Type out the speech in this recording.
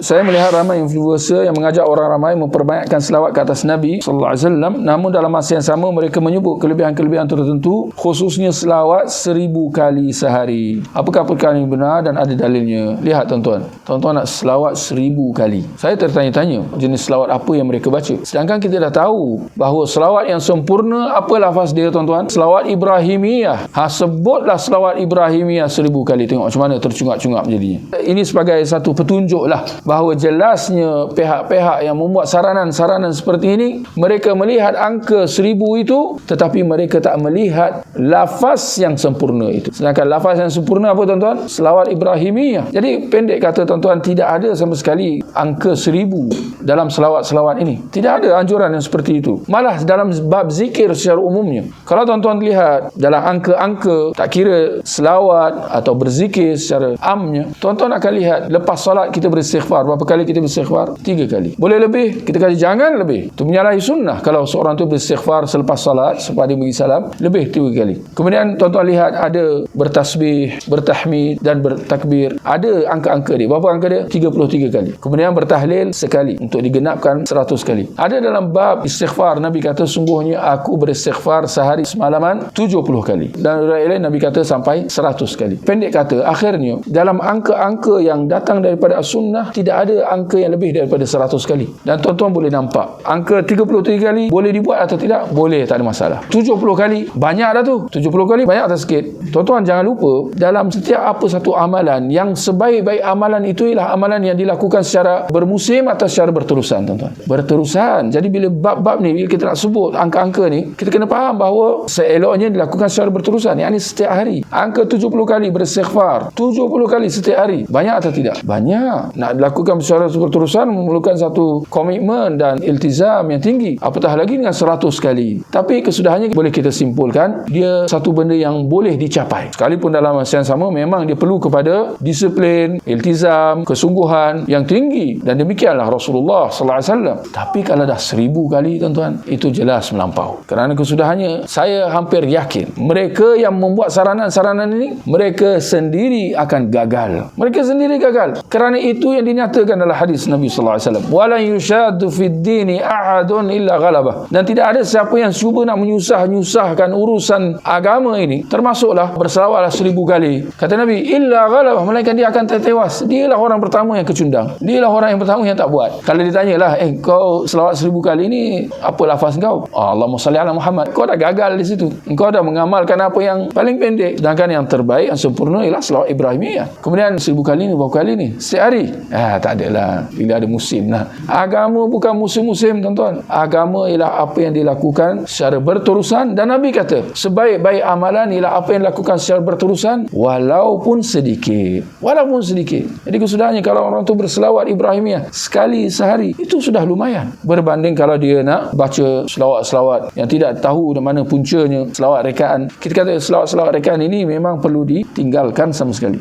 Saya melihat ramai influencer yang mengajak orang ramai memperbanyakkan selawat ke atas Nabi sallallahu alaihi wasallam, namun dalam masa yang sama mereka menyebut kelebihan-kelebihan tertentu, khususnya selawat 1000 kali sehari. Apakah perkara ini benar dan ada dalilnya? Lihat tuan-tuan. Tuan-tuan nak selawat 1000 kali. Saya tertanya-tanya jenis selawat apa yang mereka baca. Sedangkan kita dah tahu bahawa selawat yang sempurna, apa lafaz dia tuan-tuan? Selawat Ibrahimiyah. Sebutlah selawat Ibrahimiyah 1000 kali. Tengok macam mana tercungap-cungap jadinya. Ini sebagai satu petunjuk lah bahawa jelasnya pihak-pihak yang membuat saranan-saranan seperti ini, mereka melihat angka 1000 itu, tetapi mereka tak melihat lafaz yang sempurna itu. Sedangkan lafaz yang sempurna apa tuan-tuan? Selawat Ibrahimiyah. Jadi pendek kata tuan-tuan, tidak ada sama sekali angka 1000 dalam selawat-selawat ini. Tidak ada anjuran yang seperti itu. Malah dalam bab zikir secara umumnya, kalau tuan-tuan lihat dalam angka-angka, tak kira selawat atau berzikir secara amnya, tuan-tuan akan lihat lepas solat kita beristighfar. Berapa kali kita beristighfar? 3 kali. Boleh lebih? Kita kata jangan lebih. Itu menyalahi sunnah. Kalau seorang tu beristighfar selepas solat, selepas dia bagi salam, lebih 3 kali. Kemudian tuan-tuan lihat ada bertasbih, bertahmid dan bertakbir. Ada angka-angka dia. Berapa angka dia? 33 kali. Kemudian bertahlil sekali untuk digenapkan 100 kali. Ada dalam bab istighfar, Nabi kata sungguhnya aku beristighfar sehari semalaman 70 kali. Dan riwayat lain Nabi kata sampai 100 kali. Pendek kata, akhirnya dalam angka-angka yang datang daripada as-sunnah, tidak ada angka yang lebih daripada 100 kali. Dan tuan-tuan boleh nampak, angka 33 kali boleh dibuat atau tidak? Boleh, tak ada masalah. 70 kali, banyak dah tu. 70 kali, banyak atau sikit? Tuan-tuan jangan lupa, dalam setiap apa satu amalan, yang sebaik-baik amalan itu ialah amalan yang dilakukan secara bermusim atau secara berterusan, tuan-tuan. Berterusan. Jadi bila bab-bab ni, bila kita nak sebut angka-angka ni, kita kena faham bahawa seeloknya dilakukan secara berterusan. Yang ini setiap hari. Angka 70 kali beristighfar. 70 kali setiap hari. Banyak atau tidak? Banyak. Nak dilakukan secara berterusan memerlukan satu komitmen dan iltizam yang tinggi. Apatah lagi dengan 100 kali. Tapi kesudahannya boleh kita simpulkan, dia satu benda yang boleh dicapai. Sekalipun dalam masa yang sama, memang dia perlu kepada disiplin, iltizam, kesungguhan yang tinggi. Dan demikianlah Rasulullah sallallahu alaihi wasallam. Tapi kalau dah 1000 kali tuan-tuan, itu jelas melampau. Kerana kesudahannya, saya hampir yakin mereka yang membuat saranan-saranan ini, mereka sendiri akan gagal. Mereka sendiri gagal. Kerana itu yang dinyatakan dalam hadis Nabi sallallahu alaihi wasallam, wala yushaddu fid dini ahadun illa ghalabah. Dan tidak ada siapa yang cuba nak menyusahkan urusan agama ini, termasuklah berselawatlah 1000 kali. Kata Nabi, illa ghalabah, melainkan dia akan tertewas. Dialah orang pertama yang kecundang. Dialah orang yang pertama yang tak buat. Kalau ditanyalah, kau selawat 1000 kali ni, apa lafaz kau? Allahumma salli ala Muhammad. Kau dah gagal di situ. Engkau dah mengamalkan apa yang paling pendek. Sedangkan yang terbaik, yang sempurna ialah selawat Ibrahimiyah. Kemudian 1000 kali ni, berapa kali ni? Setiap hari? Tak adalah. Bila ada musim lah. Agama bukan musim-musim, tuan-tuan. Agama ialah apa yang dilakukan secara berterusan. Dan Nabi kata, sebaik-baik amalan ialah apa yang dilakukan secara berterusan, walaupun sedikit. Walaupun sedikit. Jadi kesudahannya, kalau orang tu berselawat Ibrahimiyah sekali sehari, itu sudah lumayan. Berbanding kalau dia nak baca selawat-selawat yang tidak tahu di mana puncanya, selawat rekaan. Kita kata selawat-selawat rekaan ini memang perlu ditinggalkan sama sekali.